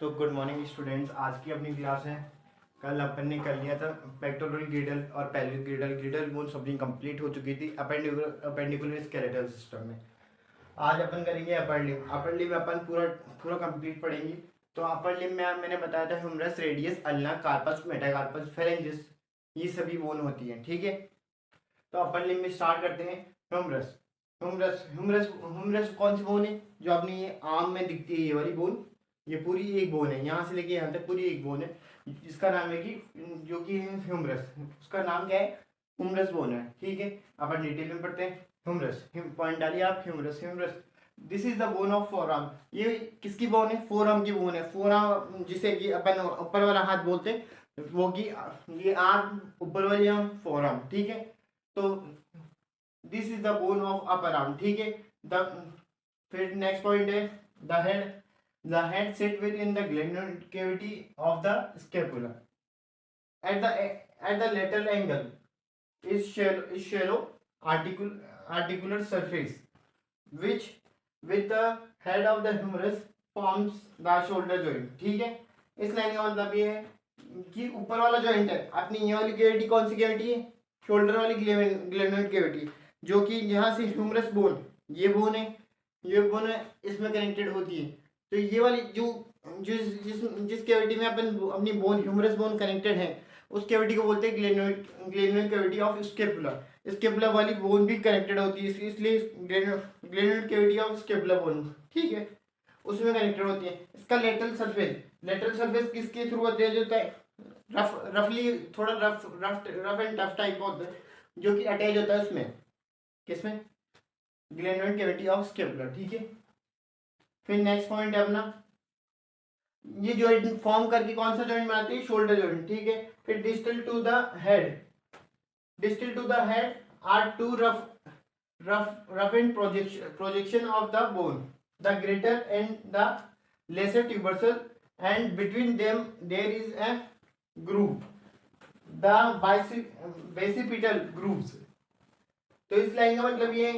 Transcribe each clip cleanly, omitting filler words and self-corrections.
तो good morning students. आज की अपनी क्लास है। कल अपन ने कर लिया था पेक्टोरल ग्रिडल और पेल्विक ग्रिडल। ग्रिडल बोन्स अपनी कंप्लीट हो चुकी थी अपेंडिकुलर स्केलेटल सिस्टम में। आज अपन करेंगे अपर लिम्ब। अपर लिम्ब अपन पूरा पूरा कंप्लीट पढ़ेंगे। तो अपर लिम्ब में मैंने बताया था humerus, radius, ulna, carpus, metacarpus, phalanges, ये सभी बोन होती हैं। ठीक है, तो अपर लिम्ब में स्टार्ट करते हैं। ह्यूमरस। ह्यूमरस ह्यूमरस ह्यूमरस कौन सी बोन है? जो अपनी ये आर्म में दिखती है, ये वाली बोन। ये पूरी एक बोन है, यहाँ से लेके यहाँ तक पूरी एक बोन है, जिसका नाम है कि जो कि ह्यूमरस। उसका नाम क्या है? ह्यूमरस बोन है। ठीक है, अपन डिटेल में पढ़ते हैं। ह्यूमरस, पॉइंट डालिए आप। Humerus humerus this is the bone of forearm. ये किसकी बोन है? फोरआर्म की बोन है। फोरआर्म जिसे कि अपन ऊपर वाला हाथ बोलते हैं, वो की ये आर्म ऊपर वाली आर्म फोरआर्म। ठीक है, तो this is the bone of upper arm. ठीक है, द फिर नेक्स्ट पॉइंट है the head. The head sit with in the glandular cavity of the scapula at the lateral angle is shallow articular surface which with the head of the humerus forms the shoulder joint। ठीक है, इस line का मतलब ये है कि ऊपर वाला जॉइंट है अपनी, ये वाली कैविटी कौन सी कैविटी है? शोल्डर वाली ग्लेनोइड कैविटी, जो कि यहाँ से ह्यूमरस बोन, ये बोन है, ये बोन है, इसमें कनेक्टेड होती है। तो ये वाली जो जिस जिस जिस कैविटी में अपन अपनी बोन, ह्यूमरस बोन कनेक्टेड है, उस कैविटी को बोलते हैं glenoid cavity of scapula. Scapula वाली बोन भी कनेक्टेड होती है, इसलिए glenoid cavity of scapula bone, ठीक है, उसमें कनेक्टेड होती है। इसका लेटरल सरफेस किसके थ्रू अटैच होता है? रफली थोड़ा रफ एंड टफ टाइप का होता है, जो कि अटैच होता है उसमें, किसमें? Glenoid cavity of scapula. ठीक है, फिर नेक्स्ट पॉइंट है अपना, ये जॉइंट फॉर्म करके कौन सा जॉइंट बनाते हैं? Shoulder joint. ठीक है, फिर distal to the head are two rough end projection of the bone, the greater and the lesser tubersal, and between them there is a groove, the basipital grooves। तो इस line का मतलब ये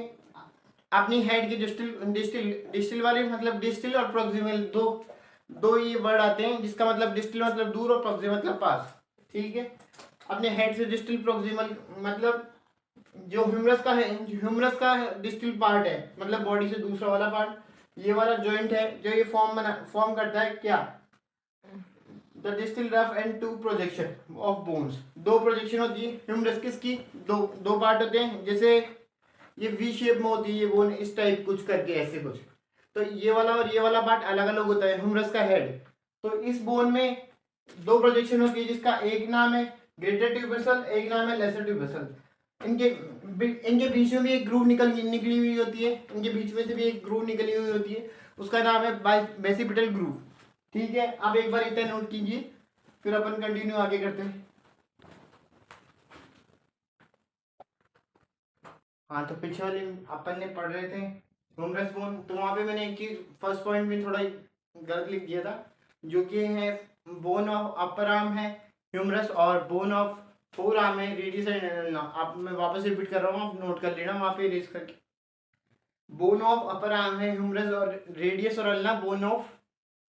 अपनी head के डिस्टल वाले, मतलब distal और प्रोक्सिमल, दो दो ये वर्ड आते हैं, जिसका मतलब डिस्टल मतलब दूर और प्रोक्सिमल मतलब पास। ठीक है, अपने हेड से डिस्टल प्रोक्सिमल मतलब जो ह्यूमरस का डिस्टल पार्ट है, मतलब बॉडी से दूसरा वाला पार्ट, ये वाला जॉइंट है जो ये फॉर्म करता है क्या? The distal rough end two projection of bones. दो प्रोजेक्शन होती है ह्यूमरस किसकी, दो दो पार्ट होते हैं। जैसे ये वी शेप में होती है ये बोन, इस टाइप कुछ करके, ऐसे कुछ। तो ये वाला और ये वाला पार्ट अलग अलग होता है ह्यूमरस का हेड। तो इस बोन में दो प्रोजेक्शन होती है, जिसका एक नाम है ग्रेटर ट्यूबरसल, एक नाम है लेसर ट्यूबरसल। इनके इनके बीच में भी एक ग्रूव निकली हुई होती है, इनके बीच में से भी एक ग्रूव निकली हुई होती है, उसका नाम है बेसिपिटल ग्रूव। ठीक है, आप एक बार इतना नोट कीजिए, फिर अपन कंटिन्यू आगे करते हैं। हाँ, तो पीछे वाली अपन ने पढ़ रहे थे ह्यूमरस बोन, तो वहां पे मैंने एक चीज फर्स्ट पॉइंट में थोड़ा गलत लिख दिया था, जो कि है बोन ऑफ अपर आर्म है ह्यूमरस, और बोन ऑफ फोर आर्म है रेडियस एंड अल्ना। आप, मैं वापस रिपीट कर रहा हूँ, आप नोट कर लेना वहां पे रेस करके। बोन ऑफ अपर आर्म है ह्यूमरस, और रेडियस और ulna bone of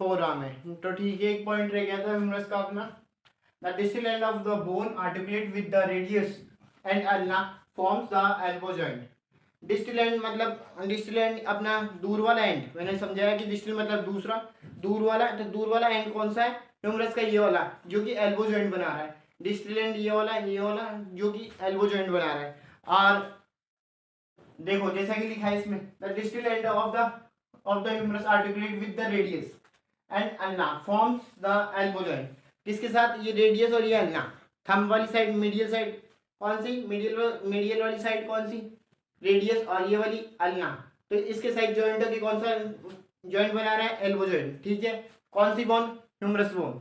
four arm है। तो ठीक है, एक पॉइंट रह गया था ह्यूमरस का अपना। The distal end of the bone articulate with the radius and ulna forms the elbow joint। Distal end मतलब डिस्टल एंड अपना दूर वाला एंड, मैंने समझाया कि डिस्टल मतलब दूसरा, दूर वाला। तो दूर वाला एंड कौन सा है? ह्यूमरस का ये वाला, जो कि एल्बो जॉइंट बना रहा है। डिस्टल एंड ये वाला जो कि एल्बो जॉइंट बना रहा है। और देखो जैसा कि लिखा है इसमें, the distal end of the humerus articulate with the radius and ulna forms the elbow joint. किसके साथ? ये रेडियस और ये अल्ना। थंब वाली साइड, मीडियल साइड कौन सी? मीडियल वाली साइड कौन सी? रेडियस, और ये वाली अल्ना। तो इसके साइड जॉइंट होगी, कौन सा जॉइंट बना रहा है? Elbow joint. ठीक है, कौन सी बोन? Humerus bone.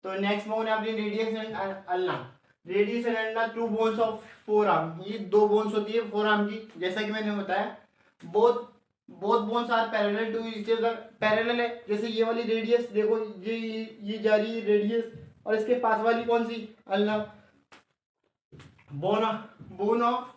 तो नेक्स्ट बोन है अपनी radius and ulna. Radius and ulna two bones of forearm, ये दो बोन्स होती है फोर आर्म की, जैसा कि मैंने बताया। Both both bones are parallel to each other. Parallel है, जैसे ये वाली रेडियस देखो, ये जा रही है रेडियस, और इसके पास वाली कौन सी? Ulna. Bone of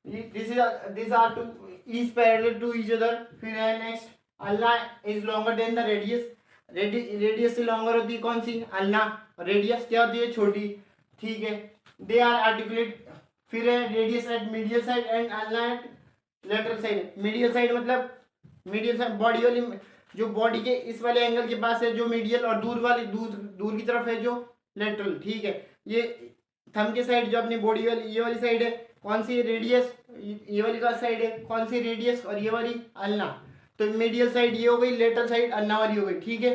this are two is parallel to each other. फिर है next, ulna is longer than the radius. Radius से लॉन्गर होती है कौन सी, अल्ना, रेडियस क्या होती है, छोटी, ठीक है। दे आर आर्टिकुलेट, फिर है radius at medial side and ulna at lateral side. Medial side मतलब मीडियल साइड बॉडी वाली, जो बॉडी के इस वाले एंगल के पास है जो मीडियल, और दूर वाली दूर की तरफ है जो लेटरल, ठीक है। ये थंब के साइड जो अपनी बॉडी वाली ये वाली साइड है कौन सी, रेडियस, ये वाली का साइड है कौन सी, रेडियस, और ये वाली अल्ना। तो मीडियल साइड ये हो गई, लेटरल साइड अल्ना वाली हो गई, ठीक है।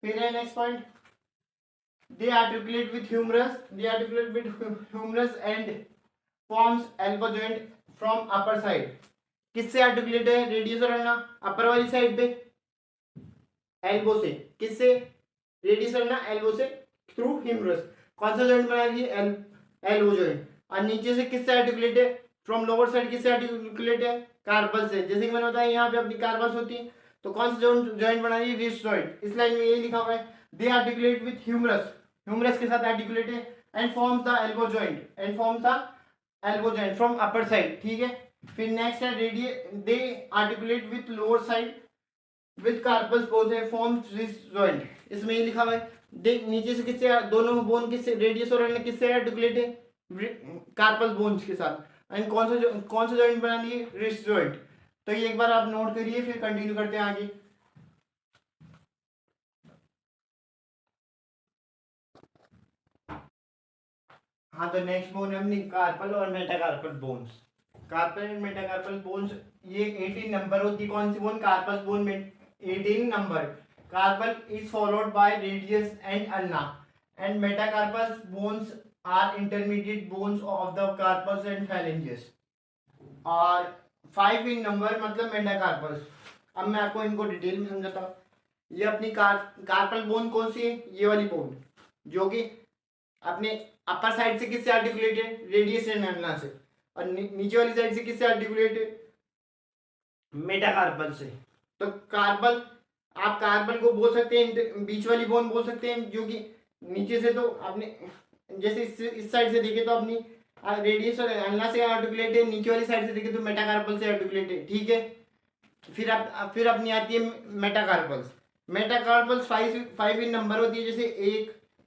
फिर है next point, they articulate with humerus, they articulate with humerus and forms elbow joint from upper side. किससे आर्टिकुलेट है रेडियस और अल्ना, अपर वाली साइड पे एल्बो से, किससे, रेडियस और अल्ना एल्बो से थ्रू ह्यूमरस। कौन सा जॉइंट बना दिए, एल्बो जॉइंट। और नीचे से किससे आर्टिकुलेट है, फ्रॉम लोअर साइड किससे आर्टिकुलेट है, कार्पल से। जैसे कि मैंने बताया यहाँ पे अपनी कार्पल्स होती है, तो कौन सा जॉइंट बना दिए, रिस्ट जॉइंट। इस लाइन में ये लिखा हुआ है, they articulate with humerus, humerus के साथ आर्टिकुलेट है, and forms the elbow joint, and forms the elbow joint from upper side, ठीक है। फिर नेक्स्ट है they articulate with lower side with carpals both है फॉर्म्स रिस्ट जॉइंट। इसमें ये लिखा हुआ है, देख नीचे से किससे, दोनों बोन किससे, रेडियस और अल्ना किससे आर्टिकुलेट है, कार्पल बोन्स के साथ। एंड कौन सा जॉइंट बना दिए, रिस्ट जॉइंट। तो ये एक बार आप नोट करिए, फिर कंटिन्यू करते हैं आगे। हाँ, तो नेक्स्ट बोन है अपनी कार्पल और metacarpal bones. Carpal and metacarpal bones, ये 18 नंबर होती है कौन सी बोन, कार्पल बोन में 18 नंबर। Carpal is followed by radius and ulna, and metacarpal bones are intermediate bones of the carpals and phalanges। और 5 इन नंबर मतलब मेटाकार्पल्स। अब मैं आपको इनको डिटेल में समझाता हूँ। ये अपनी कार्पल बोन कौन सी है, ये वाली बोन, जो कि अपने अपर साइड से किससे आर्टिकुलेट है, रेडियस एंड अल्ना से। और नीचे वाली साइड से किससे आर्टिकुलेट है, मेटाकार्पल से। तो कार्पल, आप कार्पल को बोल सकते हैं, बीच वाली बोन बोल सकते हैं, जो कि नीचे से तो आपने जैसे इस साइड से देखे तो अपनी रेडियस और अल्ना से आर्टिकुलेट है, नीचे वाली साइड से देखे तो मेटाकार्पल से आर्टिकुलेट है, ठीक है। फिर अपनी आती है मेटाकार्पल्स। मेटाकार्पल्स 5 इन नंबर होती है, जैसे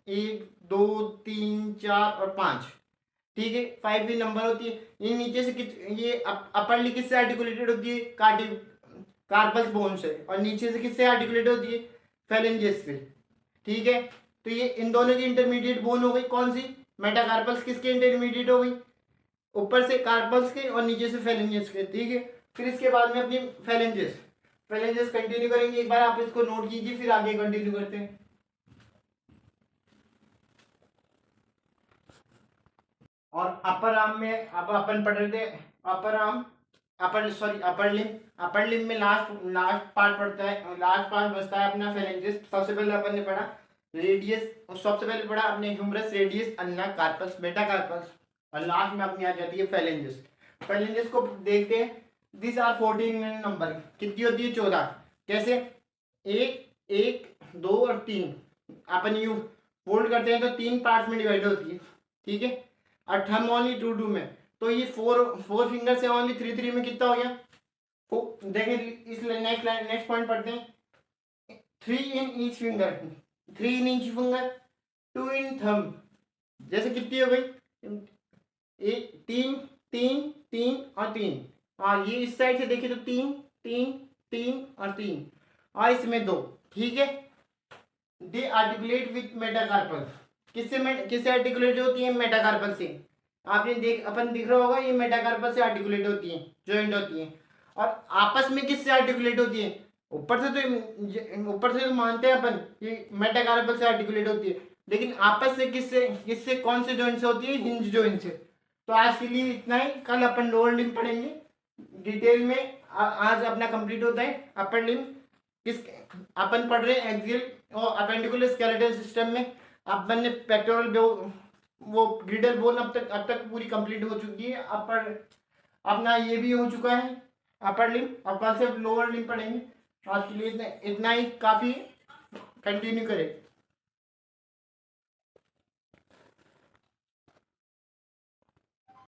1 2 3 4 और 5, ठीक है। 5 इन नंबर होती है। ये नीचे से ये अपर किससे आर्टिकुलेटेड होती है, कार्पल्स बोन से, और नीचे से किससे आर्टिकुलेट होती है, फेलेंजेस से, ठीक है। तो ये इन दोनों की इंटरमीडिएट बोन हो गई कौन सी, मेटाकार्पल्स किसके इंटरमीडिएट हो गई, ऊपर से कार्पल्स के और नीचे से फेलेंजेस के, ठीक है। फिर इसके बाद में अपनी फेलेंजेस, फेलेंजेस कंटिन्यू करेंगे। एक बार आप इसको नोट कीजिए, फिर आगे कंटिन्यू करते हैं। और अपर आर्म में अब अपन पढ़ रहे थे, अपर आर्म, अपर लिम में लास्ट लास्ट पार्ट पड़ता है, लास्ट पार्ट बचता है अपना फेलेंजेस। सबसे पहले अपन ने पढ़ा रेडियस, सबसे पहले पढ़ा अपने humerus, radius, ulna, carpus, metacarpus, और लास्ट में अपनी आ जाती है फेलेंजेस। फेलेंजेस को देखते हैं, दिस आर 14 नंबर, कितनी होती है, 14। कैसे, एक एक 2 और 3, अपन यू फोल्ड करते हैं तो 3 पार्ट्स में डिवाइड होती है, ठीक है। और थंब ओनली 2 में, तो ये 4 फिंगर से ओनली 3 में कितना हो गया, देखें इस नेक्स्ट पॉइंट पढ़ते हैं। 3 in each finger, 3 in each finger, 2 in thumb, जैसे कितनी हो गई, एक 3 3 3 और 3। हाँ, ये इस साइड से देखिए तो 3 3 3 और 3, और इसमें 2, ठीक है। दे आर्टिकुलेट विथ मेटाकार्पल, किससे आर्टिकुलेट होती है, मेटाकार्पल से। आपने अपन दिख रहा होगा, ये मेटाकार्पल से आर्टिकुलेट होती है, ज्वाइंट होती है। और आपस में किससे आर्टिकुलेट होती है, ऊपर से तो मानते हैं अपन ये मेटाकार्पल से आर्टिकुलेट होती है, लेकिन आपस से किससे किससे कौन से जॉइंट से होती है, हिंज जॉइंट से। तो आज के लिए इतना ही, कल अपन लोअर लिम्ब पढ़ेंगे डिटेल में। आज अपना कंप्लीट होता है अपर लिम्ब। किस अपन पढ़ रहे हैं एक्सियल और अपेंडिकुलर स्केलेटल सिस्टम में। अपन ने पेक्टोरल वो ग्रिडल बोन अब तक पूरी कंप्लीट हो चुकी है। अपर अपना ये भी हो चुका है अपर लिम्ब। अब कल से लोअर लिम्ब पढ़ेंगे। आज के लिए इतना ही काफ़ी, कंटिन्यू करें।